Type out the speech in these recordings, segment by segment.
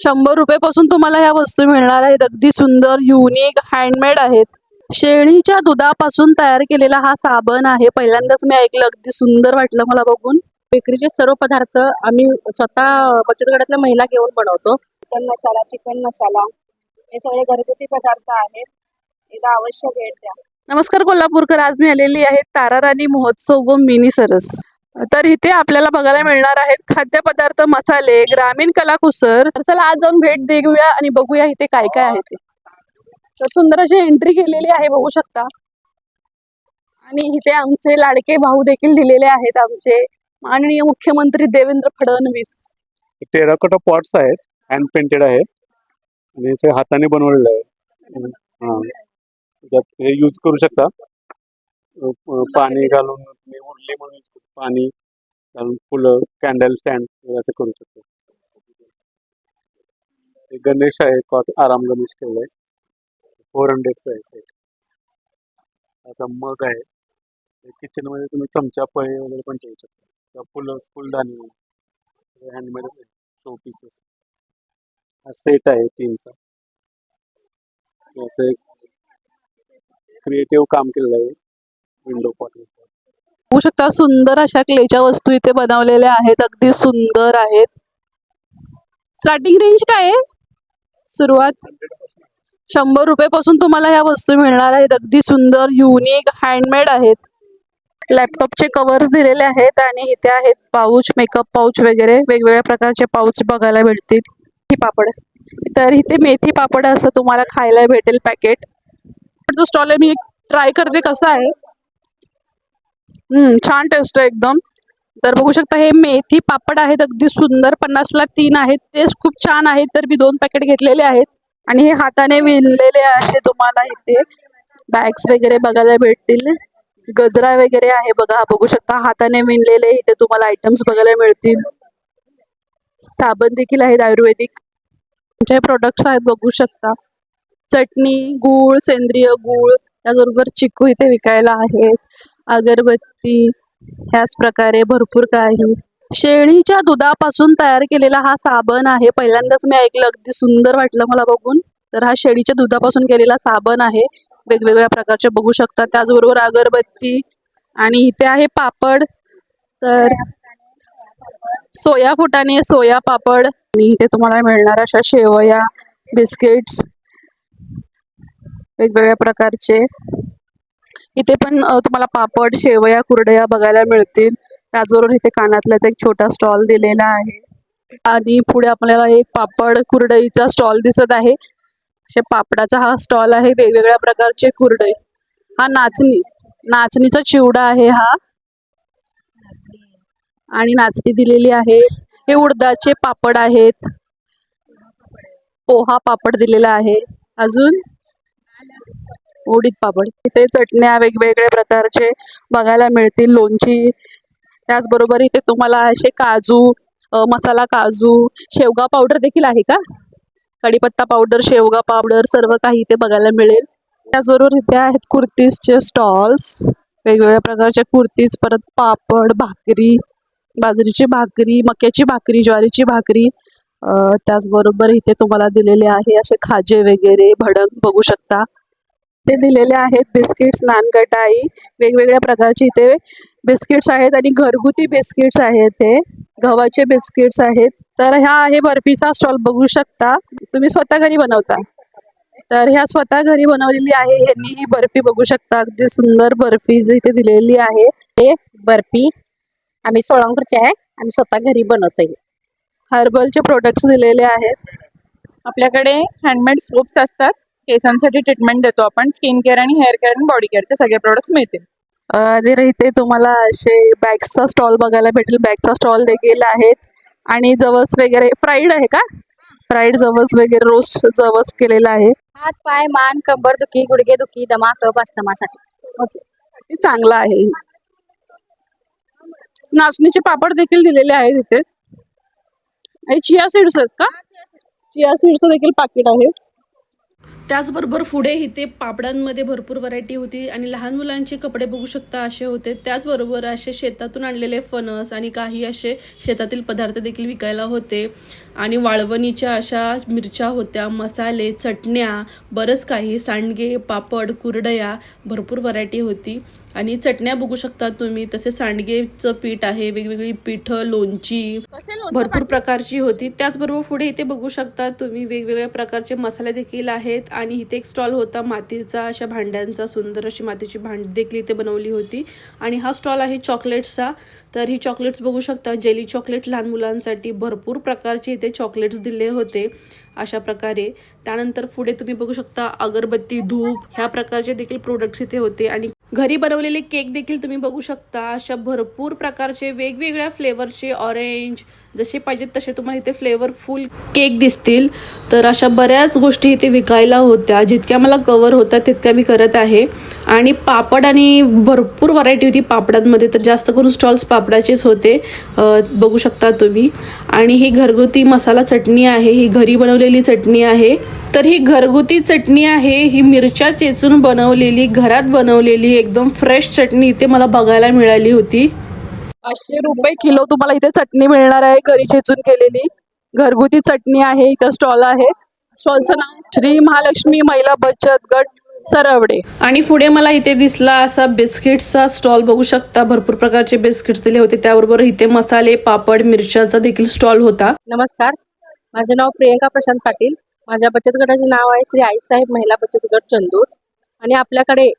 100 पासून तुम्हाला ह्या वस्तू मिळणार आहेत. अगदी सुंदर युनिक हँडमेड आहेत. शेळीच्या दुधापासून तयार केलेला हा साबण आहे. पहिल्यांदाच मी ऐकलं. अगदी सुंदर वाटलं मला बघून. बेकरीचे सर्व पदार्थ आम्ही स्वतः बचत गटातल्या महिला घेऊन बनवतो. चिकन मसाला, चिकन मसाला हे सगळे घरगुती पदार्थ आहेत. एकदा अवश्य भेट द्या. नमस्कार कोल्हापूरकर. आज मी आलेली आहे ताराराणी महोत्सव व मिनी सरस. तर इथे आपल्याला बघायला मिळणार आहेत खाद्यपदार्थ, मसाले, ग्रामीण कलाकुसर. तर चला आज जाऊन भेट देऊया आणि बघूया इथे काय काय आहे ते. तर सुंदर अशी एंट्री केलेली आहे, बघू शकता. आणि इथे आमचे लाडके भाऊ देखील दिलेले आहेत, आमचे माननीय मुख्यमंत्री देवेंद्र फडणवीस. टेराकोटा पॉट्स आहेत, हँड पेंटेड आहेत आणि हे हाताने बनवलेलं आहे. हा, त्यात हे यूज करू शकता. पाणी घालून उरली म्हणून पाणी घालून फुलं, कॅन्डल स्टँड असं करू शकता. हे गणेश आहे, आराम गणेश केलाय. 400चा आहे सेट. असा मग आहे. किचन मध्ये तुम्ही चमचा, पळे वगैरे पण ठेवू शकता. फुलं, फुलदाणी, हँडमेड शो पीसेस. हा सेट आहे 3चा. असं एक क्रिएटिव्ह काम केलेलं आहे विंडो पॉट. बघू शकता सुंदर अशा क्लेच्या वस्तू इथे बनवलेल्या आहेत, अगदी सुंदर आहेत. स्टार्टिंग रेंज काय आहे? सुरुवात 100 पासून तुम्हाला ह्या वस्तू मिळणार आहेत. अगदी सुंदर युनिक हँडमेड आहेत. लॅपटॉपचे कव्हर्स दिलेले आहेत आणि इथे आहेत पाऊच, मेकअप पाऊच वगैरे वेगवेगळ्या प्रकारचे पाऊच बघायला भेटतील. मेथी पापड, तर इथे मेथी पापड असं तुम्हाला खायला भेटेल पॅकेट. जो स्टॉल आहे मी ट्राय करते कसा आहे. छान टेस्ट आहे एकदम. तर बघू शकता हे मेथी पापड आहेत, अगदी सुंदर. 50ला 3 आहेत. टेस्ट खूप छान आहे. तर मी 2 पॅकेट घेतलेले आहेत. आणि हे हाताने विणलेले असे तुम्हाला इथे बॅग्स वगैरे बघायला भेटतील. गजरा वगैरे आहे बघा, बघू शकता हाताने विणलेले इथे तुम्हाला आयटम्स बघायला मिळतील. साबण देखील आहेत आयुर्वेदिक. हे प्रोडक्ट्स आहेत बघू शकता. चटणी, गूळ, सेंद्रिय गूळ, त्याचबरोबर चिकू इथे विकायला आहेत. अगरबत्ती, ह्याच प्रकारे भरपूर काही. शेळीच्या दुधापासून तयार केलेला हा साबण आहे. पहिल्यांदाच मी ऐकलं. अगदी सुंदर वाटलं मला बघून. तर हा शेळीच्या दुधापासून केलेला साबण आहे, वेगवेगळ्या प्रकारचे बघू शकता. त्याचबरोबर अगरबत्ती आणि इथे आहे पापड. तर सोया फुटाणे, सोया पापड आणि इथे तुम्हाला मिळणार अशा शेवया, बिस्किट्स वेगवेगळ्या प्रकारचे. इथे पण तुम्हाला पापड, शेवया, कुरडया बघायला मिळतील. त्याचबरोबर इथे कानातल्याचा एक छोटा स्टॉल दिलेला आहे आणि पुढे आपल्याला एक पापड कुरडईचा स्टॉल दिसत आहे. अशा पापडाचा हा स्टॉल आहे, वेगवेगळ्या प्रकारचे कुरडई. हा नाचणीचा चिवडा आहे हा, आणि नाचणी दिलेली आहे. हे उडदाचे पापड आहेत. पोहा पापड दिलेला आहे. अजून उडीद पापड. इथे चटण्या वेगवेगळ्या प्रकारचे बघायला मिळतील, लोणची. त्याचबरोबर इथे तुम्हाला असे काजू, मसाला काजू, शेवगा पावडर देखील आहे का, कढीपत्ता पावडर, शेवगा पावडर, सर्व काही इथे बघायला मिळेल. त्याचबरोबर इथे आहेत कुर्तीजचे स्टॉल्स, वेगवेगळ्या प्रकारच्या कुर्तीज. परत पापड, भाकरी, बाजरीची भाकरी, मक्याची भाकरी, ज्वारीची भाकरी. त्याचबरोबर इथे तुम्हाला दिलेले आहे असे खाजे वगैरे, भडक बघू शकता ते दिलेले आहेत. बिस्किट्स, नानकटाई, वेगवेगळ्या प्रकारचे इथे बिस्किट्स आहेत आणि घरगुती बिस्किट्स आहेत. ते गव्हाचे बिस्किट्स आहेत. तर ह्या आहे बर्फीचा स्टॉल, बघू शकता. तुम्ही स्वतः घरी बनवता? तर ह्या स्वतः घरी बनवलेली आहे. ह्यांनी ही बर्फी बघू शकता, अगदी सुंदर बर्फी इथे दिलेली आहे. हे बर्फी आम्ही सोळांपूरचे आहे, आम्ही स्वतः घरी बनवतोय. हर्बलचे प्रोडक्ट्स दिलेले आहेत. आपल्याकडे हँडमेड सोप्स असतात. केसांसाठी ट्रीटमेंट देतो आपण. स्किन केअर आणि हेअर केअर आणि बॉडी केअरचे सगळे प्रोडक्ट्स मिळतील. तर इथे तुम्हाला असे बॅग्सचा स्टॉल बघायला भेटेल. बॅगचा स्टॉल देखील आहेत आणि जवस वगैरे. फ्राईड आहे का? फ्राईड जवस वगैरे, रोस्ट जवस केलेला आहे. हात, पाय, मान, कंबर दुखी, गुडघे दुखी, दमा, कफ, अस्थमासाठी. ओके, चांगला आहे. नाचणीचे पापड देखील दिलेले आहेत इथे. चिया सीड्स आहेत का? चिया सीड्स देखील पाकिट आहे. त्याचबरोबर पुढे इथे पापडांमध्ये भरपूर व्हरायटी होती आणि लहान मुलांचे कपडे बघू शकता असे होते. त्याचबरोबर असे शेतातून आणलेले फणस आणि काही असे शेतातील पदार्थ देखील विकायला होते आणि वाळवणीच्या अशा मिरच्या होत्या, मसाले, चटण्या, बरंच काही, सांडगे, पापड, कुरडया, भरपूर व्हरायटी होती. आणि चटण्या बघू शकता तुम्ही, तसे सांडगेचं पीठ आहे, वेगवेगळी पिठं, लोणची भरपूर प्रकारची होती. त्याचबरोबर पुढे इथे बघू शकता तुम्ही वेगवेगळ्या प्रकारचे मसाले देखील आहेत आणि इथे एक स्टॉल होता मातीचा, अशा भांड्यांचा, सुंदर अशी मातीची भांडी देखील इथे बनवली होती. आणि हा स्टॉल आहे चॉकलेट्सचा. तर ही चॉकलेट्स बघू शकता, जेली चॉकलेट लहान मुलांसाठी, भरपूर प्रकारचे इथे चॉकलेट्स दिले होते अशा प्रकारे. त्यानंतर पुढे तुम्ही बघू शकता अगरबत्ती, धूप ह्या प्रकारचे देखील प्रोडक्ट्स इथे होते आणि घरी बनवलेले केक देखील तुम्ही बघू शकता. अशा भरपूर प्रकारचे वेगवेगळ्या फ्लेवरचे, ऑरेंज जसे पाहिजेत तसे तुम्हाला इथे फ्लेवरफुल केक दिसतील. तर अशा बऱ्याच गोष्टी इथे विकायला होत्या. जितक्या मला कवर होतात तितक्या मी करत आहे. आणि पापड आणि भरपूर व्हरायटी होती पापडांमध्ये, तर जास्त करून स्टॉल्स पापडाचेच होते बघू शकता तुम्ही. आणि ही घरगुती मसाला चटणी आहे, ही घरी बनवलेली चटणी आहे. तर ही घरगुती चटणी आहे, ही मिरच्या चेचून बनवलेली, घरात बनवलेली एकदम फ्रेश चटणी इथे मला बघायला मिळाली होती. 500 रुपये किलो तुम्हाला इथे चटणी मिळणार आहे, घरी चेचून केलेली घरगुती चटणी आहे. इथं स्टॉल आहे, स्टॉलचं नाव श्री महालक्ष्मी महिला बचत गट सरवडे. आणि पुढे मला इथे दिसला असा बिस्किट्सचा स्टॉल बघू शकता, भरपूर प्रकारचे बिस्किट्स दिले होते. त्याबरोबर इथे मसाले, पापड, मिरच्याचा देखील स्टॉल होता. नमस्कार, माझे नाव प्रियंका प्रशांत पाटील. माझ्या बचत गटाचे नाव आहे श्री आईसाहेब महिला बचत गट चंदूर. आणि आपल्याकडे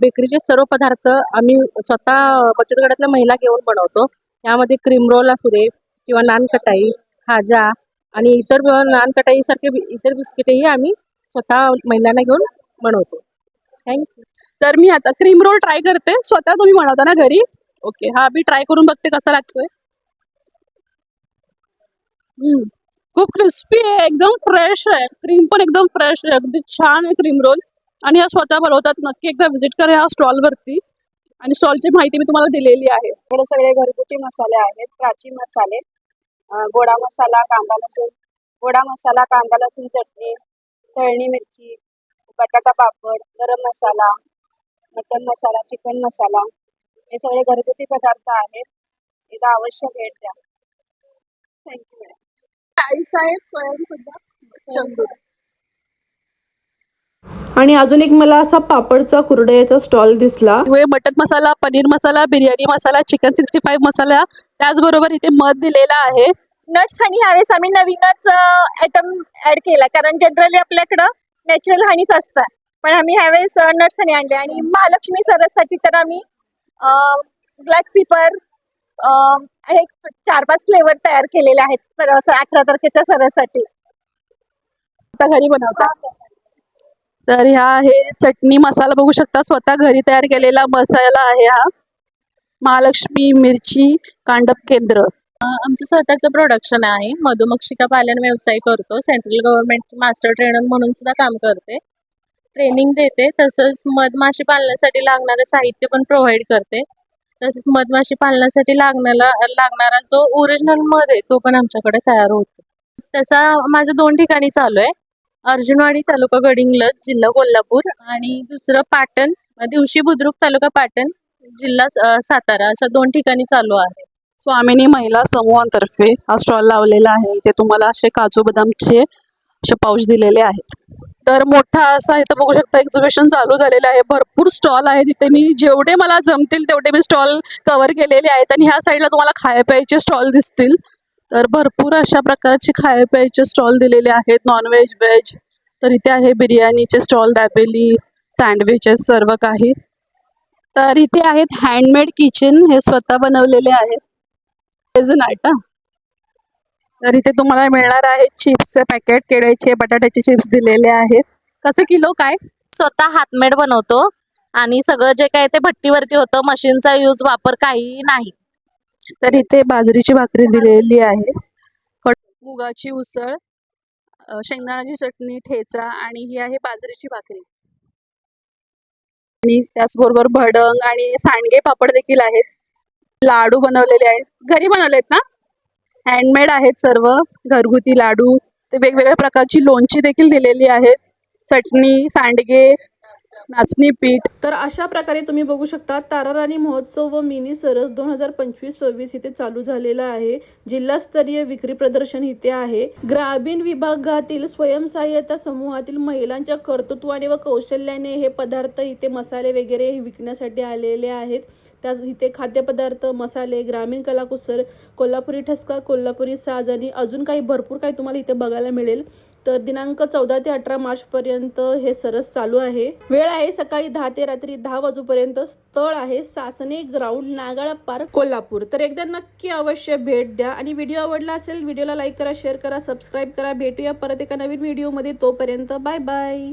बेकरीचे सर्व पदार्थ आम्ही स्वतः बचत गटातल्या महिला घेऊन बनवतो. यामध्ये क्रीम रोल असू दे किंवा नानकटाई, खाजा आणि इतर नानकटाईसारखे इतर बिस्किटेही आम्ही स्वतः महिलांना घेऊन बनवतो. थँक्यू. तर मी आता क्रीम रोल ट्राय करते. स्वतः तुम्ही बनवता ना घरी? ओके, हा मी ट्राय करून बघते कसा लागतोय. खूप क्रिस्पी आहे, एकदम फ्रेश आहे, क्रीम पण एकदम फ्रेश आहे, अगदी छान आहे क्रीम रोल. आणि ह्या स्वतः बनवतात. नक्की एकदा व्हिजिट करा ह्या स्टॉलवरती. आणि स्टॉलची माहिती मी तुम्हाला दिलेली आहे. इकडे सगळे घरगुती मसाले आहेत, प्राचीन मसाले, गोडा मसाला, कांदा लसूण, गोडा मसाला, कांदा लसूण चटणी, तळणी मिरची, बटाटा पापड, गरम मसाला, मटन मसाला, चिकन मसाला, हे सगळे घरगुती पदार्थ आहेत. इथं अवश्य भेट द्या. Thank you madam. आईसाहेब स्वयंसुद्धा. आणि अजून एक मला असा पापडचा कुरडयाचा स्टॉल दिसला. वेगवेगळे मटन मसाला, पनीर मसाला, बिर्याणी मसाला, चिकन 65 मसाला, त्याचबरोबर इथे मध दिलेला आहे. नट्स हनी ह्यावेळेस आम्ही नवीनच आयटम ऍड केला, कारण जनरली आपल्याकडं नॅचरल हनीच असतात, पण आम्ही ह्यावेळेस नट्स हनी आणले. आणि महालक्ष्मी सरससाठी तर आम्ही ब्लॅक पेपर आणि 4-5 फ्लेवर तयार केलेले आहेत 18 तारखेच्या सरससाठी. आता घरी बनवतात. तर ह्या हे चटणी मसाला बघू शकता, स्वतः घरी तयार केलेला मसाला आहे हा. महालक्ष्मी मिरची कांडप केंद्र. आमचं स्वतःचं प्रोडक्शन आहे. मधुमक्षिका पालन व्यवसाय करतो. सेंट्रल गव्हर्नमेंट मास्टर ट्रेनर म्हणून सुद्धा काम करते, ट्रेनिंग देते. तसंच मधमाशी पालनासाठी लागणारं साहित्य पण प्रोव्हाइड करते. तसंच मधमाशी पालनासाठी लागणारा जो ओरिजिनल मध आहे तो पण आमच्याकडे तयार होतो. तसा माझं 2 ठिकाणी चालू आहे, अर्जुनवाडी तालुका गडिंग्लज जिल्हा कोल्हापूर आणि दुसरं पाटण दिवशी बुद्रुक तालुका पाटण जिल्हा सातारा, अशा 2 ठिकाणी चालू आहे. स्वामिनी महिला समूहातर्फे हा स्टॉल लावलेला आहे. इथे तुम्हाला असे काजू बदामचे असे पाऊच दिलेले आहेत. तर मोठा असा इथं बघू शकता एक्झिबिशन चालू झालेलं आहे. भरपूर स्टॉल आहेत तिथे. मी जेवढे मला जमतील तेवढे मी स्टॉल कव्हर केलेले आहेत. आणि ह्या साईडला तुम्हाला खाय प्यायचे स्टॉल दिसतील. तर भरपूर अशा प्रकारचे खाय प्यायचे स्टॉल दिलेले आहेत, नॉनव्हेज, व्हेज. तर इथे आहे बिर्याणीचे स्टॉल, दाबेली, सँडविचेस, सर्व काही. तर इथे आहेत हँडमेड किचन, हे स्वतः बनवलेले आहेत. तर इथे तुम्हाला मिळणार आहे चिप्सचे पॅकेट, केळ्याचे, बटाट्याचे चिप्स दिलेले आहेत. कसे किलो काय? स्वतः हातमेड बनवतो आणि सगळं जे काय ते भट्टीवरती होतं, मशीनचा वापर काही नाही. तर इथे बाजरीची भाकरी दिलेली आहे, मुगाची उसळ, शेंगदाण्याची चटणी, ठेचा आणि ही आहे बाजरीची भाकरी. आणि त्याचबरोबर भडंग आणि सांडगे पापड देखील आहेत. लाडू बनवलेले आहेत, घरी बनवलेत ना, हँडमेड आहेत सर्व घरगुती लाडू. ते वेगवेगळ्या प्रकारची लोणची देखील दिलेली आहेत. चटणी, सांडगे, नाचणी पीठ. तर अशा प्रकारे तुम्ही बघू शकता तारा राणी महोत्सव व मिनी सरस 2025-26 इथे चालू झालेला आहे. जिल्हास्तरीय विक्री प्रदर्शन इथे आहे. ग्रामीण विभागातील स्वयंसहाय्यता समूहातील महिलांच्या कर्तृत्वाने व कौशल्याने हे पदार्थ इथे मसाले वगैरे विकण्यासाठी आलेले आहेत. त्याच इथे खाद्यपदार्थ, मसाले, ग्रामीण कलाकुसर, कोल्हापुरी ठसका, कोल्हापुरी साज आणि अजून काही भरपूर काही तुम्हाला इथे बघायला मिळेल. तर दिनांक 14 ते 18 मार्च पर्यंत हे सरस चालू आहे. वेळ आहे सकाळी 10 ते रात्री 10 वाजेपर्यंत. स्थळ आहे सासने ग्राउंड, नागाळा पार्क, कोल्हापूर. तर एकदा नक्की अवश्य भेट द्या. आणि व्हिडिओ आवडला असेल व्हिडिओला लाईक करा, शेअर करा, सबस्क्राईब करा. भेटूया परत एका नवीन व्हिडिओमध्ये. तोपर्यंत बाय बाय.